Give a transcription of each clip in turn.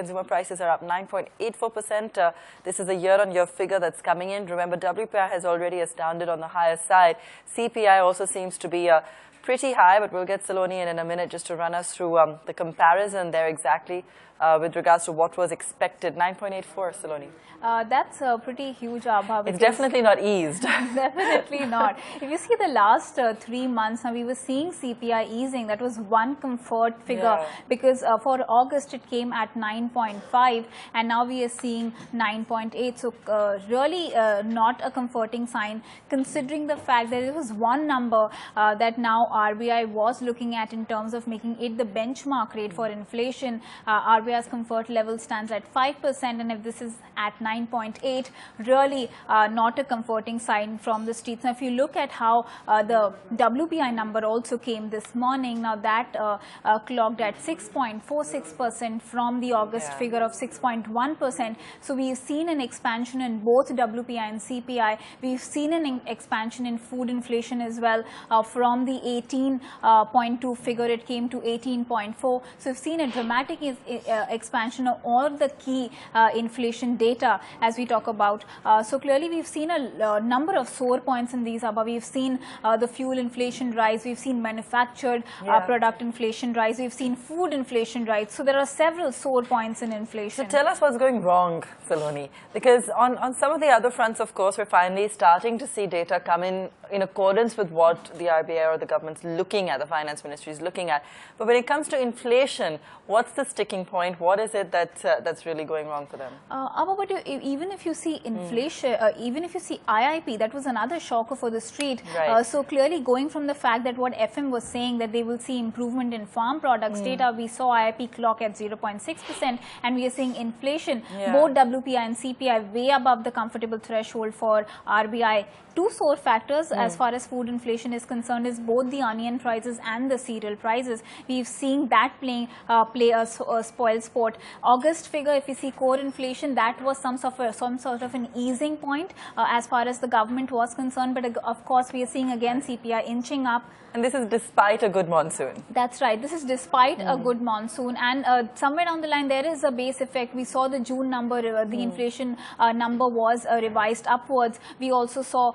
consumer prices are up 9.84%. This is a year-on-year figure that's coming in. Remember, WPI has already astounded on the higher side. CPI also seems to be pretty high, but we'll get Saloni in a minute just to run us through the comparison there exactly with regards to what was expected. 9.84, Saloni. That's a pretty huge abha. It's definitely not eased. Definitely not. If you see the last 3 months, now we were seeing CPI easing. That was one comfort figure because for August it came at 9.5 and now we are seeing 9.8. So really not a comforting sign, considering the fact that it was one number that now RBI was looking at in terms of making it the benchmark rate for inflation. RBI's comfort level stands at 5%, and if this is at 9.8, really not a comforting sign from the streets. Now, if you look at how the WPI number also came this morning, now that clocked at 6.46% from the August figure of 6.1%. So we've seen an expansion in both WPI and CPI. We've seen an expansion in food inflation as well. From the 18.2 figure, it came to 18.4. So we've seen a dramatic expansion of all of the key inflation data as we talk about. So clearly we've seen a number of sore points in these, Abha. We've seen the fuel inflation rise, we've seen manufactured product inflation rise, we've seen food inflation rise. So there are several sore points in inflation. So tell us what's going wrong, Saloni, because on some of the other fronts, of course, we're finally starting to see data come in accordance with what the RBI or the government's looking at, the finance ministry is looking at. But when it comes to inflation, what's the sticking point? What is it that's really going wrong for them? But even if you see inflation, even if you see IIP, that was another shocker for the street. Right. So clearly going from the fact that what FM was saying that they will see improvement in farm products data, we saw IIP clock at 0.6% and we are seeing inflation, both WPI and CPI way above the comfortable threshold for RBI. Two sore factors as far as food inflation is concerned is both the onion prices and the cereal prices. We've seen that play a spoil sport. August figure, if you see core inflation, that was some sort of an easing point as far as the government was concerned. But of course, we are seeing again CPI inching up. And this is despite a good monsoon. That's right. This is despite a good monsoon. And somewhere down the line, there is a base effect. We saw the June number, the inflation number was revised upwards. We also saw,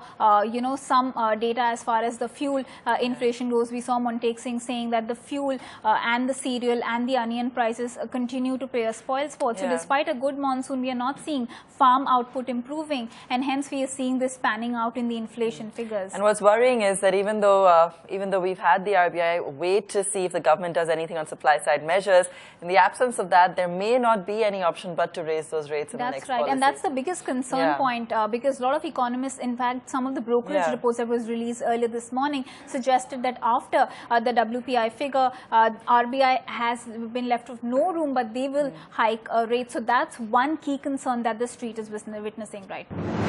some data as far as the fuel inflation goes. We saw Montek Singh saying that the fuel and the cereal and the onion prices continue to play a spoil sport. So despite a good monsoon, we are not seeing farm output improving. And hence, we are seeing this panning out in the inflation figures. And what's worrying is that even though we've had the RBI wait to see if the government does anything on supply side measures, in the absence of that, there may not be any option but to raise those rates in the next policy. And that's the biggest concern point because a lot of economists, in fact, some of the brokerage reports that was released earlier this morning suggested that after the WPI figure, RBI has been left with no room, but they will hike rates. So that's one key concern that the street is witnessing right now.